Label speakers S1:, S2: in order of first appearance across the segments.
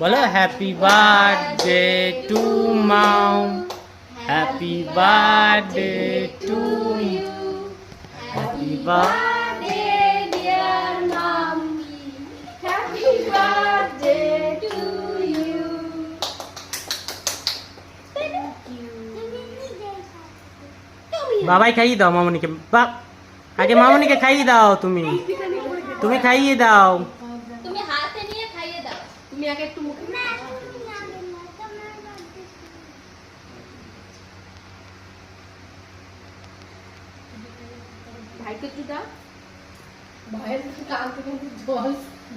S1: বলো happy birthday to mom, happy birthday to you, happy birthday
S2: dear mummy, happy birthday to you.
S1: Babai খাইয়ে দাও মামনিকে। আগে মামনিকে খাইয়ে দাও, তুমি তুমি খাইয়ে দাও।
S2: তুমি হাতে নিয়ে খাইয়ে দাও। তুমি আগে একটু মুখে ভাইকে একটু দাও। ভাইয়ের কান থেকে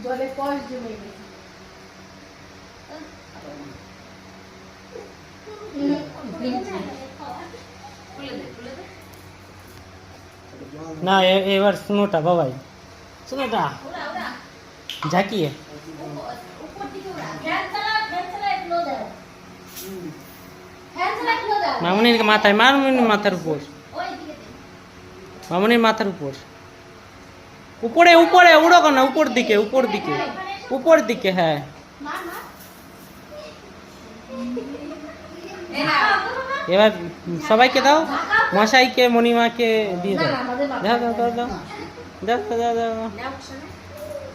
S2: জলে কষ জমে গেছে।
S1: না এবার শুনোটা বাবাই, শুনোটা ঝাঁকিয়ে মামনির মাথায়, মামনির মাথার উপর, মামনির মাথার উপর, উপরে উপরে উড়ো কেন, উপর দিকে উপর দিকে উপর দিকে। হ্যাঁ এবার সবাইকে দাও, মশাইকে মণিমাকে দিয়ে দাও। দাও দাও দাও দাও দাও দাও দাও।